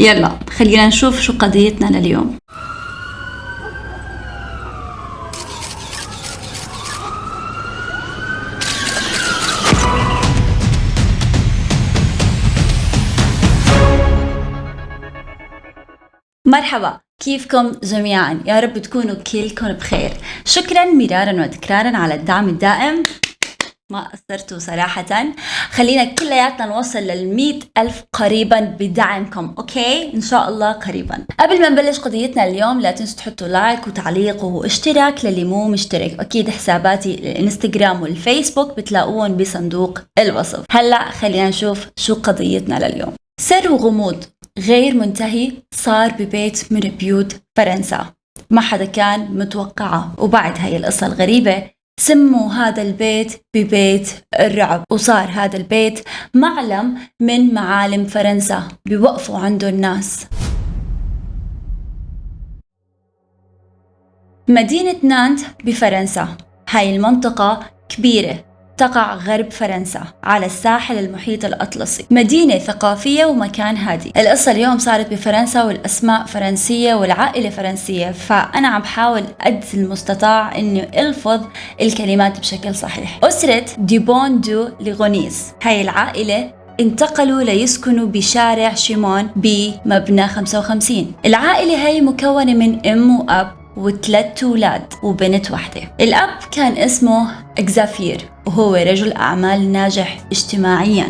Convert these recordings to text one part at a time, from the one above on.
يلا خلينا نشوف شو قضيتنا لليوم. مرحبا، كيفكم جميعا؟ يا رب تكونوا كلكم بخير. شكرا مرارا وتكرارا على الدعم الدائم، ما قصرتوا صراحة. خلينا كلياتنا نوصل لل100,000 قريبا بدعمكم، اوكي؟ ان شاء الله قريبا. قبل ما نبلش قضيتنا اليوم لا تنسوا تحطوا لايك وتعليق واشتراك للي مو مشترك. اكيد حساباتي الانستغرام والفيسبوك بتلاقوهم بصندوق الوصف. هلا خلينا نشوف شو قضيتنا لليوم. سر وغموض غير منتهي صار ببيت من بيوت فرنسا، ما حدا كان متوقعه. وبعد هاي القصة الغريبة سموا هذا البيت ببيت الرعب، وصار هذا البيت معلم من معالم فرنسا بيوقفوا عنده الناس. مدينة نانت بفرنسا، هاي المنطقة كبيرة تقع غرب فرنسا على الساحل المحيط الأطلسي، مدينة ثقافية ومكان هادي. القصة اليوم صارت بفرنسا والأسماء فرنسية والعائلة فرنسية، فأنا عم بحاول قد المستطاع إني ألفظ الكلمات بشكل صحيح. أسرة ديبون دو لغونيس، هاي العائلة انتقلوا ليسكنوا بشارع شيمون بمبنى 55. العائلة هاي مكونة من أم وأب و3 أولاد وبنت واحدة. الأب كان اسمه إكزافير، وهو رجل أعمال ناجح اجتماعيا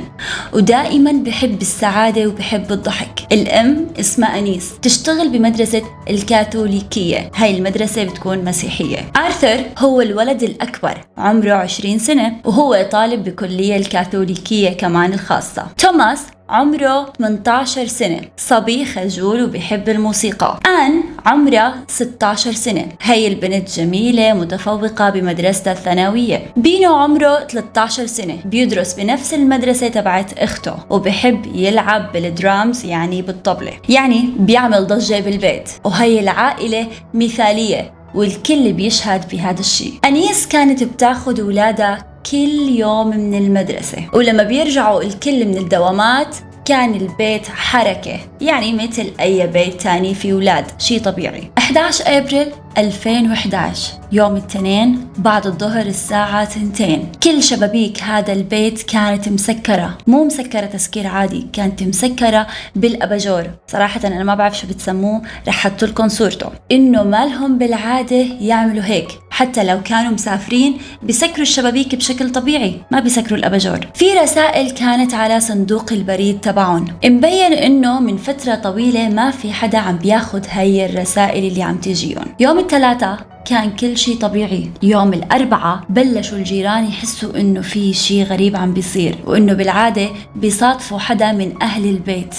ودائما بحب السعادة وبحب الضحك. الأم اسمها أنيس، تشتغل بمدرسة الكاثوليكية، هاي المدرسة بتكون مسيحية. آرثر هو الولد الأكبر، عمره 20 سنة وهو طالب بكلية الكاثوليكية كمان الخاصة. توماس عمره 18 سنة، صبي خجول وبيحب الموسيقى. آن عمرها 16 سنة، هي البنت جميلة متفوقة بمدرسة الثانوية. بينو عمره 13 سنة، بيدرس بنفس المدرسة تبعت اخته وبحب يلعب بالدرامز يعني بالطبلة، يعني بيعمل ضجة بالبيت. وهي العائلة مثالية والكل بيشهد بهذا الشيء. أنيس كانت بتاخد أولادها كل يوم من المدرسة، ولما بيرجعوا الكل من الدوامات كان البيت حركة، يعني مثل أي بيت تاني في أولاد، شي طبيعي. 11 أبريل 2011 يوم الاثنين بعد الظهر الساعة 2، كل شبابيك هذا البيت كانت مسكرة، مو مسكرة تسكير عادي، كانت مسكرة بالأباجور. صراحة أنا ما بعرف شو بتسموه، رح حط لكم صورته. إنه مالهم بالعادة يعملوا هيك، حتى لو كانوا مسافرين بيسكروا الشبابيك بشكل طبيعي، ما بيسكروا الأباجور. في رسائل كانت على صندوق البريد تبعهم، مبين إنه من فترة طويلة ما في حدا عم بياخد هاي الرسائل اللي عم تجيهم. يوم الثلاثة كان كل شيء طبيعي. يوم الأربعة بلشوا الجيران يحسوا إنه في شيء غريب عم بيصير، وإنه بالعادة بيصادفوا حدا من أهل البيت.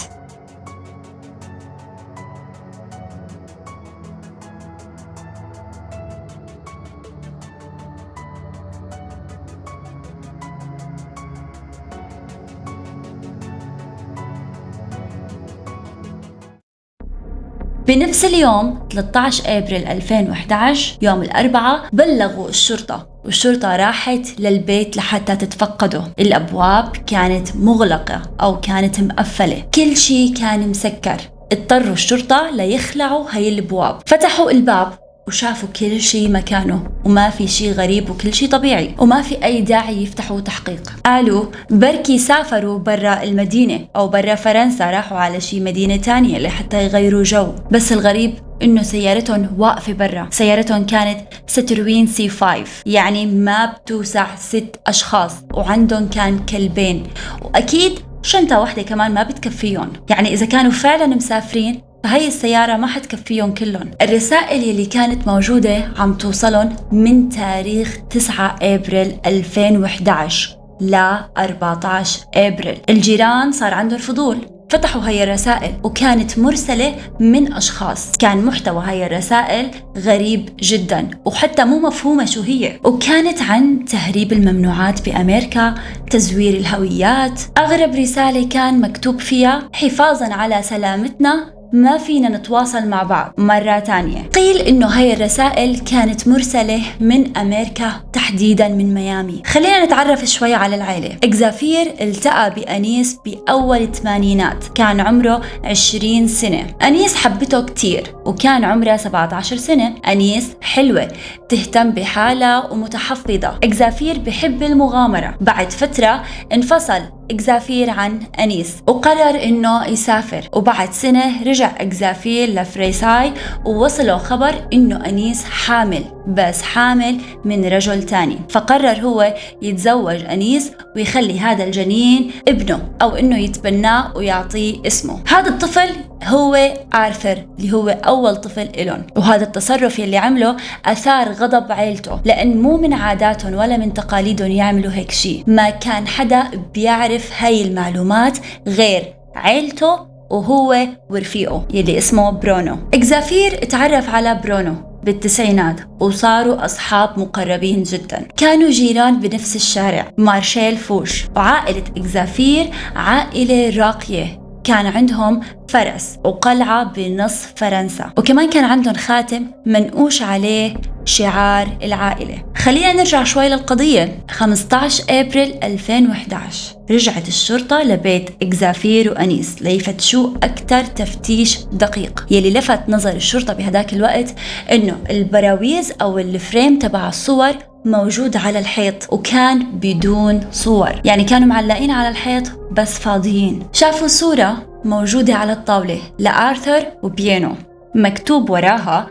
بنفس اليوم 13 أبريل 2011 يوم الأربعاء بلغوا الشرطة، والشرطة راحت للبيت لحتى تتفقده. الأبواب كانت مغلقة أو كانت مقفلة، كل شيء كان مسكر. اضطروا الشرطة ليخلعوا هاي الأبواب. فتحوا الباب وشافوا كل شيء مكانه، وما في شيء غريب وكل شيء طبيعي، وما في أي داعي يفتحوا تحقيق. قالوا بركي سافروا برا المدينة أو برا فرنسا، راحوا على شي مدينة تانية لحتى يغيروا جو. بس الغريب إنه سيارتهم واقفة برا. سيارتهم كانت ستروين C5، يعني ما بتوسع 6 أشخاص، وعندهم كان كلبين، وأكيد شنطة واحدة كمان ما بتكفيهم. يعني إذا كانوا فعلا مسافرين فهي السيارة ما حتكفيهم كلهم. الرسائل اللي كانت موجودة عم توصلهم من تاريخ 9 أبريل 2011 ل 14 أبريل. الجيران صار عندهم فضول، فتحوا هاي الرسائل، وكانت مرسلة من أشخاص. كان محتوى هاي الرسائل غريب جدا وحتى مو مفهومة شو هي، وكانت عن تهريب الممنوعات بأمريكا، تزوير الهويات. أغرب رسالة كان مكتوب فيها حفاظا على سلامتنا ما فينا نتواصل مع بعض مرة تانية. قيل إنه هاي الرسائل كانت مرسلة من أمريكا، تحديدا من ميامي. خلينا نتعرف شوي على العائلة. إكزافير التقى بأنيس بأول الثمانينات، كان عمره 20 سنة. أنيس حبته كتير وكان عمرها 17 سنة. أنيس حلوة، تهتم بحالها ومتحفظة. إكزافير بحب المغامرة. بعد فترة انفصل إكزافير عن أنيس وقرر إنه يسافر، وبعد سنة رجع إكزافير لفريساي ووصله خبر إنه أنيس حامل، بس حامل من رجل تاني. فقرر هو يتزوج أنيس ويخلي هذا الجنين ابنه، أو إنه يتبناه ويعطيه اسمه. هذا الطفل هو آرثر اللي هو أول طفل إلون. وهذا التصرف اللي عمله أثار غضب عيلته، لأن مو من عاداتهم ولا من تقاليدهم يعملوا هيك شيء. ما كان حدا بيعرف هاي المعلومات غير عيلته وهو ورفيقه يلي اسمه برونو. إكزافير اتعرف على برونو بالتسعينات وصاروا أصحاب مقربين جدا. كانوا جيران بنفس الشارع، مارشيل فوش. وعائلة إكزافير عائلة راقية، كان عندهم فرس وقلعة بنصف فرنسا، وكمان كان عندهم خاتم منقوش عليه شعار العائلة. خلينا نرجع شوي للقضية. 15 أبريل 2011 رجعت الشرطة لبيت إكزافير وأنيس ليفتشوا أكثر تفتيش دقيق. يلي لفت نظر الشرطة بهداك الوقت إنه البراويز أو الفريم تبع الصور موجود على الحيط، وكان بدون صور، يعني كانوا معلقين على الحيط بس فاضيين. شافوا صورة موجودة على الطاولة لآرثر وبيانو، مكتوب وراها: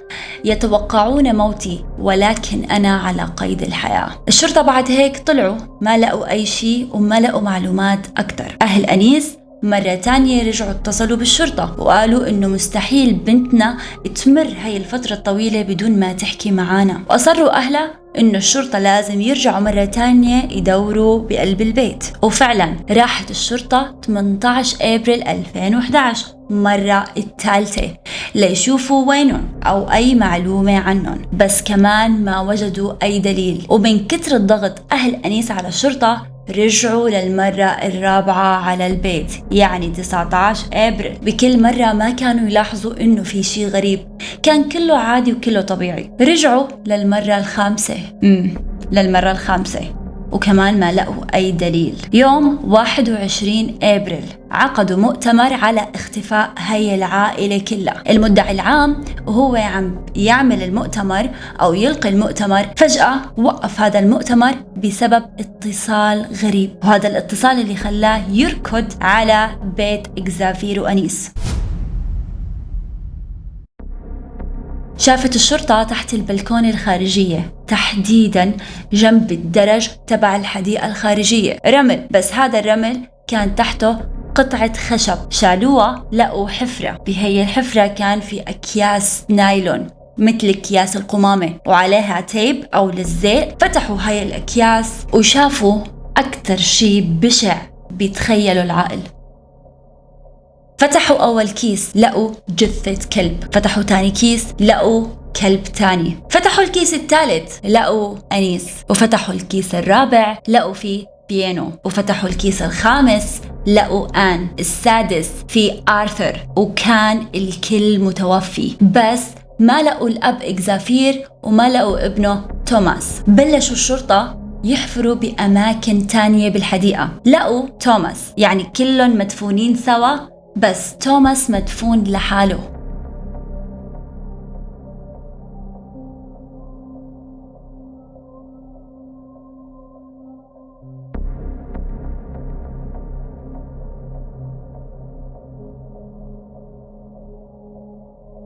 يتوقعون موتي ولكن أنا على قيد الحياة. الشرطة بعد هيك طلعوا ما لقوا أي شيء وما لقوا معلومات أكتر. أهل أنيس مرة تانية رجعوا اتصلوا بالشرطة وقالوا إنه مستحيل بنتنا تمر هاي الفترة الطويلة بدون ما تحكي معانا، وأصروا أهلها إنه الشرطة لازم يرجعوا مرة تانية يدوروا بقلب البيت. وفعلا راحت الشرطة 18 أبريل 2011 مرة الثالثة ليشوفوا وينهم أو أي معلومة عنهم، بس كمان ما وجدوا أي دليل. ومن كتر الضغط أهل أنيس على الشرطة رجعوا للمرة الرابعة على البيت، يعني 19 أبريل. بكل مرة ما كانوا يلاحظوا إنه في شيء غريب، كان كله عادي وكله طبيعي. رجعوا للمرة الخامسة للمرة الخامسة وكمان ما لقوا أي دليل. يوم 21 أبريل عقدوا مؤتمر على اختفاء هاي العائلة كلها. المدعي العام وهو عم يعمل المؤتمر أو يلقي المؤتمر فجأة وقف هذا المؤتمر بسبب اتصال غريب، وهذا الاتصال اللي خلاه يركض على بيت إكزافير وأنيس. شافت الشرطة تحت البلكونة الخارجية، تحديدا جنب الدرج تبع الحديقة الخارجية، رمل، بس هذا الرمل كان تحته قطعة خشب. شالوها لقوا حفرة، بهي الحفرة كان في أكياس نايلون مثل أكياس القمامة وعليها تيب أو لزق. فتحوا هاي الأكياس وشافوا أكتر شيء بشع بيتخيلوا العقل. فتحوا أول كيس لقوا جثة كلب، فتحوا تاني كيس لقوا كلب تاني، فتحوا الكيس الثالث لقوا أنيس، وفتحوا الكيس الرابع لقوا فيه بيانو، وفتحوا الكيس الخامس لقوا آن، السادس في آرثر، وكان الكل متوفي. بس ما لقوا الأب إكزافير وما لقوا ابنه توماس. بلشوا الشرطة يحفروا بأماكن تانية بالحديقة، لقوا توماس، يعني كلهم مدفونين سوا بس توماس مدفون لحاله.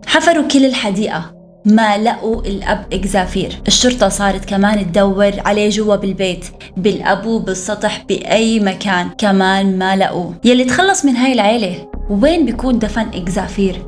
حفروا كل الحديقة ما لقوا الأب إكزافير. الشرطة صارت كمان تدور عليه جوا بالبيت، بالأبو، بالسطح، بأي مكان، كمان ما لقوه. يلي تخلص من هاي العيلة وين بيكون دفن إكزافير؟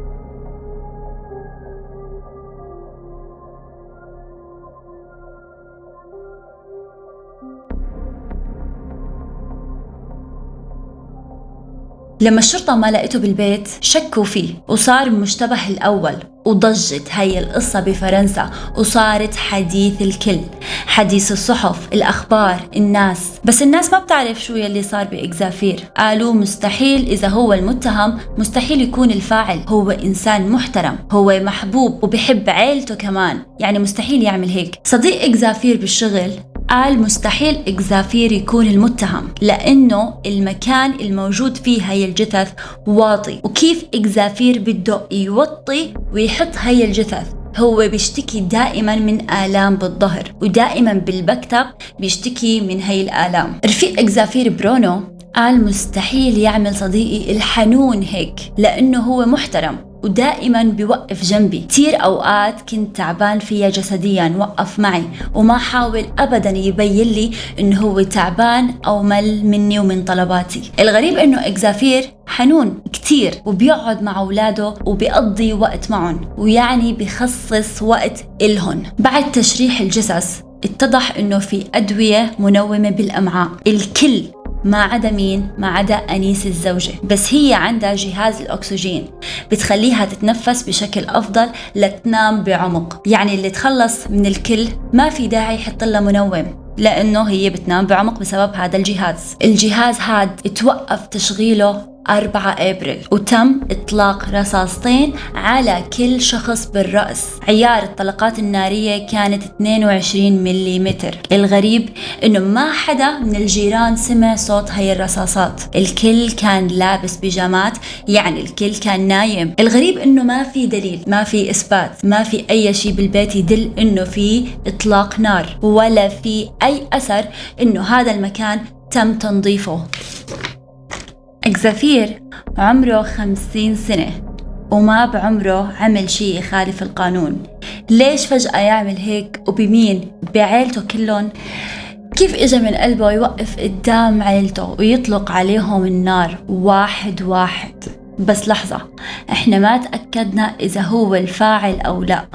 لما الشرطة ما لقيته بالبيت شكوا فيه وصار مشتبه الأول، وضجت هاي القصة بفرنسا وصارت حديث الكل، حديث الصحف، الأخبار، الناس. بس الناس ما بتعرف شو يلي صار بإكزافير. قالوا مستحيل إذا هو المتهم مستحيل يكون الفاعل، هو إنسان محترم، هو محبوب وبحب عيلته كمان، يعني مستحيل يعمل هيك. صديق إكزافير بالشغل قال مستحيل إكزافير يكون المتهم لأنه المكان الموجود فيه هاي الجثث واطي، وكيف إكزافير بده يوطي ويحط هاي الجثث؟ هو بيشتكي دائما من آلام بالظهر، ودائما بالمكتب بيشتكي من هاي الآلام. رفيق إكزافير برونو قال مستحيل يعمل صديقي الحنون هيك لأنه هو محترم ودائما بيوقف جنبي. كتير أوقات كنت تعبان فيها جسديا، وقف معي وما حاول أبدا يبين لي إنه هو تعبان أو مل مني ومن طلباتي. الغريب إنه إكزافير حنون كتير وبيقعد مع أولاده وبيقضي وقت معهم، ويعني بيخصص وقت إلهن. بعد تشريح الجثث اتضح إنه في أدوية منومة بالأمعاء، الكل ما عدا مين؟ ما عدا أنيس الزوجة، بس هي عندها جهاز الأكسجين بتخليها تتنفس بشكل أفضل لتنام بعمق. يعني اللي تخلص من الكل ما في داعي يحط لها منوم لأنه هي بتنام بعمق بسبب هذا الجهاز هاد اتوقف تشغيله 4 أبريل، وتم إطلاق رصاصتين على كل شخص بالرأس. عيار الطلقات النارية كانت 22 ملم. الغريب إنه ما حدا من الجيران سمع صوت هاي الرصاصات، الكل كان لابس بيجامات، يعني الكل كان نايم. الغريب إنه ما في دليل، ما في إثبات، ما في أي شيء بالبيت يدل إنه في إطلاق نار، ولا في أي أثر إنه هذا المكان تم تنظيفه. إكزافير عمره 50 سنة وما بعمره عمل شيء يخالف القانون. ليش فجأة يعمل هيك؟ وبمين؟ بعيلته كلهم؟ كيف إجا من قلبه يوقف قدام عيلته ويطلق عليهم النار واحد واحد؟ بس لحظة، إحنا ما تأكدنا إذا هو الفاعل أو لا.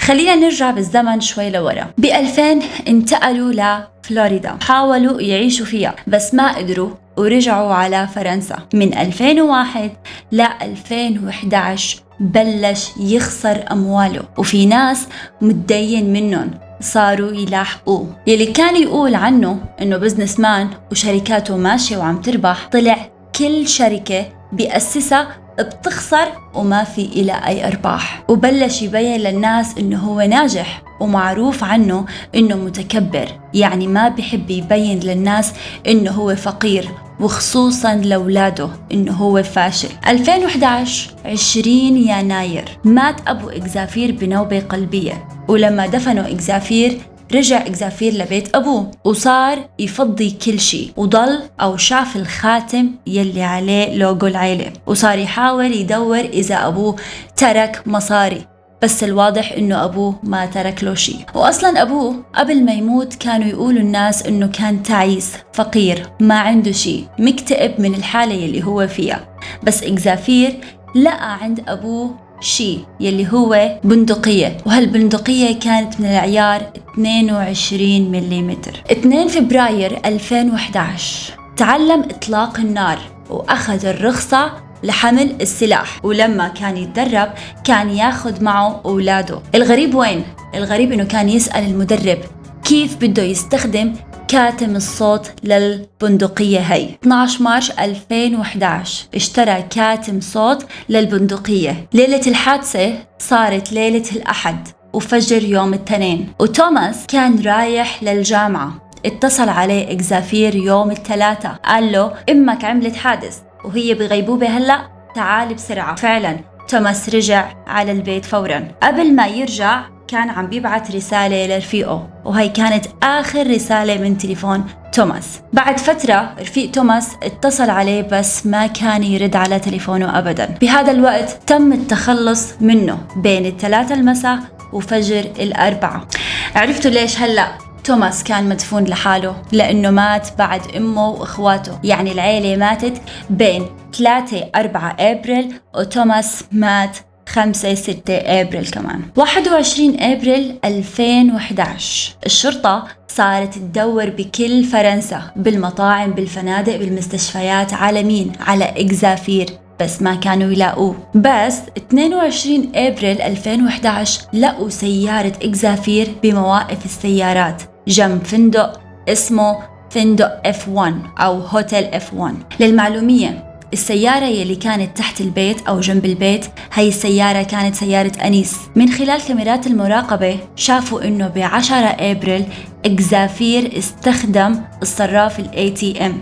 خلينا نرجع بالزمن شوي لورا. ب2000 انتقلوا لفلوريدا، حاولوا يعيشوا فيها بس ما قدروا ورجعوا على فرنسا. من 2001 ل 2011 بلش يخسر أمواله، وفي ناس متدين منهم صاروا يلاحقوه. يلي كان يقول عنه إنه بزنس مان وشركاته ماشية وعم تربح، طلع كل شركة بيأسسها بتخسر وما في إلى أي أرباح. وبلش يبين للناس إنه هو ناجح، ومعروف عنه إنه متكبر، يعني ما بيحب يبين للناس إنه هو فقير، وخصوصاً لأولاده إنه هو فاشل. 2011 20 يناير مات أبو إكزافير بنوبة قلبية، ولما دفنوا إكزافير رجع إكزافير لبيت أبوه وصار يفضي كل شيء، وضل أو شاف الخاتم يلي عليه لوجو العيلة، وصار يحاول يدور إذا أبوه ترك مصاري، بس الواضح إنه أبوه ما ترك له شيء. وأصلاً أبوه قبل ما يموت كانوا يقولوا الناس إنه كان تعيس، فقير، ما عنده شيء، مكتئب من الحالة يلي هو فيها. بس إكزافير لقى عند أبوه شيء يلي هو بندقية، وهالبندقية كانت من العيار 22 ملم. 2 فبراير 2011 تعلم إطلاق النار وأخذ الرخصة لحمل السلاح، ولما كان يتدرب كان ياخد معه أولاده. الغريب وين؟ الغريب إنه كان يسأل المدرب كيف بده يستخدم كاتم الصوت للبندقية هي. 12 مارس 2011 اشترى كاتم صوت للبندقية. ليلة الحادثة صارت ليلة الأحد وفجر يوم الاثنين، وتوماس كان رايح للجامعة. اتصل عليه إكزافير يوم الثلاثاء، قال له أمك عملت حادث وهي بغيبوبة هلأ، تعال بسرعة. فعلا توماس رجع على البيت فورا. قبل ما يرجع كان عم بيبعت رسالة لرفيقه، وهي كانت آخر رسالة من تليفون توماس. بعد فترة رفيق توماس اتصل عليه بس ما كان يرد على تليفونه أبدا. بهذا الوقت تم التخلص منه بين 3 المساء وفجر 4. عرفتوا ليش هلأ توماس كان مدفون لحاله؟ لأنه مات بعد أمه وإخواته، يعني العيلة ماتت بين 3-4 أبريل، وتوماس مات 5-6 أبريل كمان. 21 أبريل 2011 الشرطة صارت تدور بكل فرنسا، بالمطاعم، بالفنادق، بالمستشفيات، على مين؟ على إكزافير. بس ما كانوا يلاقوه. بس 22 أبريل 2011 لقوا سيارة إكزافير بمواقف السيارات جنب فندق اسمه فندق F1 أو هوتيل F1. للمعلومية، السيارة يلي كانت تحت البيت أو جنب البيت هي السيارة كانت سيارة أنيس. من خلال كاميرات المراقبة شافوا إنه ب10 أبريل إكزافير استخدم الصراف ATM.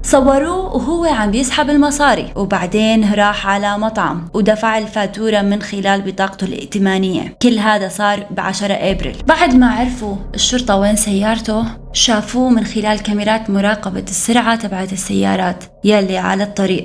صوروه وهو عم بيسحب المصاري، وبعدين راح على مطعم ودفع الفاتورة من خلال بطاقته الائتمانية. كل هذا صار ب10 أبريل. بعد ما عرفوا الشرطة وين سيارته، شافوه من خلال كاميرات مراقبة السرعة تبعت السيارات يلي على الطريق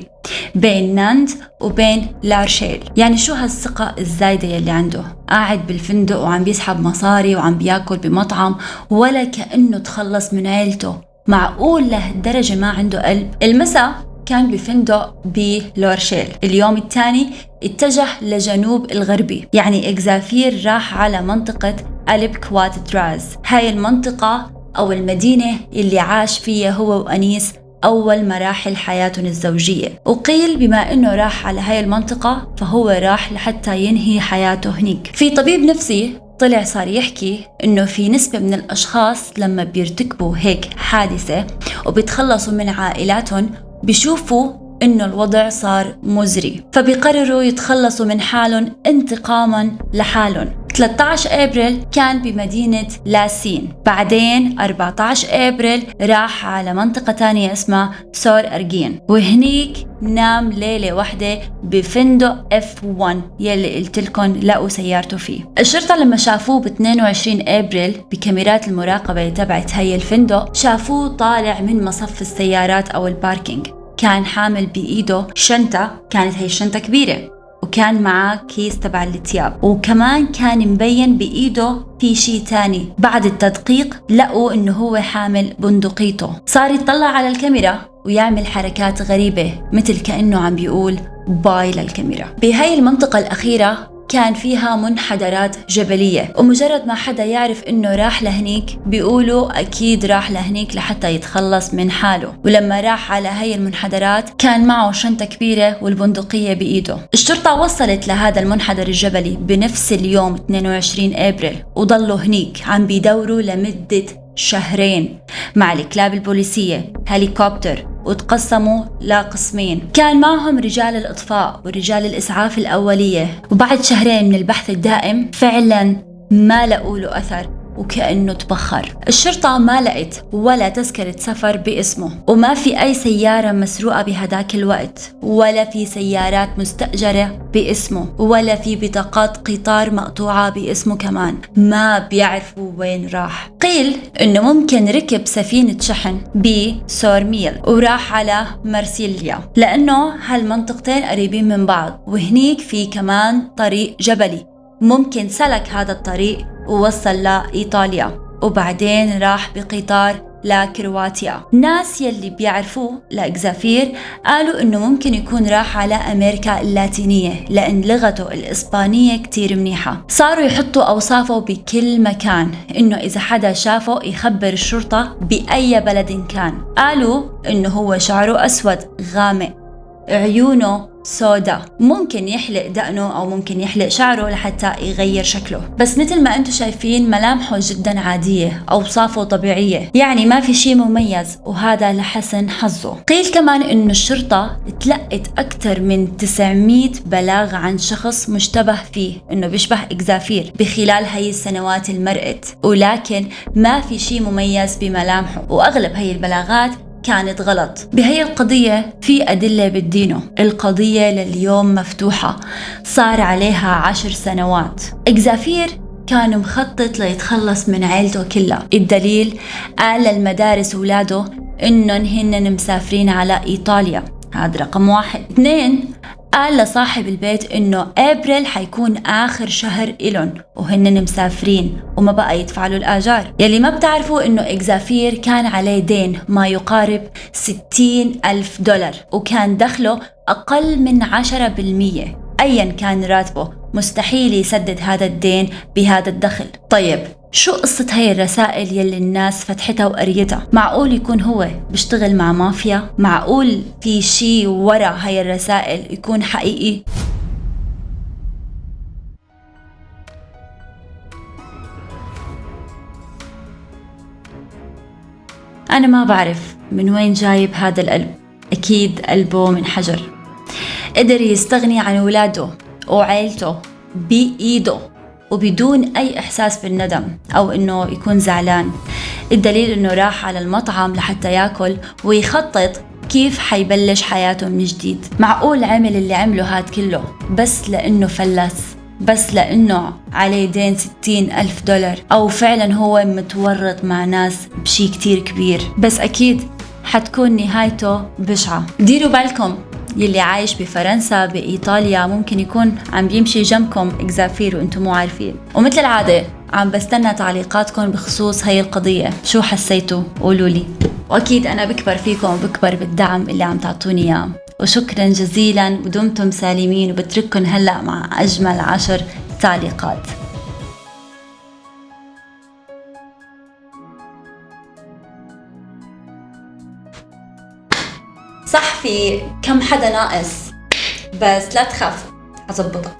بين نانت وبين لارشيل. يعني شو هالثقة الزايدة يلي عنده؟ قاعد بالفندق وعم بيسحب مصاري وعم بياكل بمطعم ولا كأنه تخلص من عيلته. معقول لهالدرجة ما عنده قلب؟ المساء كان بفندق بلورشيل. اليوم الثاني اتجه لجنوب الغربي، يعني إكزافير راح على منطقة ألب كوات دراز. هاي المنطقة أو المدينة اللي عاش فيها هو وأنيس أول مراحل حياتهم الزوجية. وقيل بما أنه راح على هاي المنطقة فهو راح لحتى ينهي حياته هنيك. في طبيب نفسي طلع صار يحكي إنه في نسبة من الأشخاص لما بيرتكبوا هيك حادثة وبيتخلصوا من عائلاتهم بيشوفوا إنه الوضع صار مزري، فبيقرروا يتخلصوا من حالهم انتقاما لحالهم. 13 أبريل كان بمدينة لاسين. بعدين 14 أبريل راح على منطقة تانية اسمها سور أرجين، وهنيك نام ليلة واحدة بفندق F1 يلي قلت لكم لقوا سيارته فيه. الشرطة لما شافوه ب 22 أبريل بكاميرات المراقبة تبعت هاي الفندق شافوه طالع من مصف السيارات أو الباركينج. كان حامل بإيده شنطة، كانت هاي الشنطة كبيرة، وكان معاه كيس تبع الثياب، وكمان كان مبين بإيده في شيء تاني. بعد التدقيق لقوا إنه هو حامل بندقيته. صار يطلع على الكاميرا ويعمل حركات غريبة مثل كأنه عم بيقول باي للكاميرا. بهاي المنطقة الأخيرة كان فيها منحدرات جبلية، ومجرد ما حدا يعرف إنه راح لهنيك بيقولوا أكيد راح لهنيك لحتى يتخلص من حاله. ولما راح على هاي المنحدرات كان معه شنطة كبيرة والبندقية بإيده. الشرطة وصلت لهذا المنحدر الجبلي بنفس اليوم 22 أبريل، وضلوا هنيك عم بيدوروا لمدة شهرين مع الكلاب البوليسية هليكوبتر، وتقسموا لقسمين. كان معهم رجال الإطفاء ورجال الإسعاف الأولية. وبعد شهرين من البحث الدائم فعلا ما لقوا له أثر، وكأنه تبخر. الشرطة ما لقت ولا تذكرة سفر باسمه، وما في أي سيارة مسروقة بهداك الوقت، ولا في سيارات مستأجرة باسمه، ولا في بطاقات قطار مقطوعة باسمه كمان. ما بيعرفوا وين راح. قيل إنه ممكن ركب سفينة شحن بسورميل وراح على مرسيليا، لأنه هالمنطقتين قريبين من بعض، وهنيك في كمان طريق جبلي ممكن سلك هذا الطريق ووصل لإيطاليا، وبعدين راح بقطار لكرواتيا. ناس يلي بيعرفوه لإكزافير قالوا إنه ممكن يكون راح على أمريكا اللاتينية لأن لغته الإسبانية كتير منيحة. صاروا يحطوا أوصافه بكل مكان، إنه إذا حدا شافه يخبر الشرطة بأي بلد كان. قالوا إنه هو شعره أسود غامق، عيونه سودا، ممكن يحلق دقنه أو ممكن يحلق شعره لحتى يغير شكله. بس مثل ما انتم شايفين ملامحه جدا عادية، أوصافه طبيعية، يعني ما في شيء مميز، وهذا لحسن حظه. قيل كمان إنه الشرطة تلقت أكثر من 900 بلاغ عن شخص مشتبه فيه إنه بيشبه إكزافير بخلال هاي السنوات المرقت، ولكن ما في شيء مميز بملامحه، وأغلب هاي البلاغات كانت غلط. بهي القضية في أدلة بالدينه. القضية لليوم مفتوحة، صار عليها 10 سنوات. إكزافير كان مخطط ليتخلص من عائلته كلها. الدليل قال للمدارس ولاده إنهم هن مسافرين على إيطاليا، هذا رقم 1. 2 قال لصاحب البيت إنه أبريل حيكون آخر شهر إلهم وهن مسافرين وما بقى يدفع له الآجار. يلي ما بتعرفوا إنه إكزافير كان عليه دين ما يقارب $60,000، وكان دخله أقل من 10%. أيا كان راتبه مستحيل يسدد هذا الدين بهذا الدخل. طيب شو قصة هاي الرسائل يلي الناس فتحتها وقريتها؟ معقول يكون هو بيشتغل مع مافيا؟ معقول في شي ورا هاي الرسائل يكون حقيقي؟ أنا ما بعرف من وين جايب هذا القلب. أكيد قلبه من حجر. قدر يستغني عن ولاده وعائلته بإيده وبدون أي إحساس بالندم أو إنه يكون زعلان. الدليل إنه راح على المطعم لحتى ياكل ويخطط كيف حيبلش حياته من جديد. معقول عمل اللي عمله هاد كله بس لأنه فلس؟ بس لأنه عليه دين 60,000 دولار؟ أو فعلا هو متورط مع ناس بشي كتير كبير؟ بس أكيد حتكون نهايته بشعة. ديروا بالكم، يلي عايش بفرنسا بإيطاليا ممكن يكون عم بيمشي جنبكم إكزافير وإنتم مو عارفين. ومثل العادة عم بستنى تعليقاتكم بخصوص هاي القضية. شو حسيتوا؟ قولوا لي. وأكيد أنا بكبر فيكم وبكبر بالدعم اللي عم تعطوني إياه. وشكرا جزيلا ودمتم سالمين. وبترككم هلأ مع أجمل 10 تعليقات. صح في كم حدا ناقص، بس لا تخافوا حزبطها.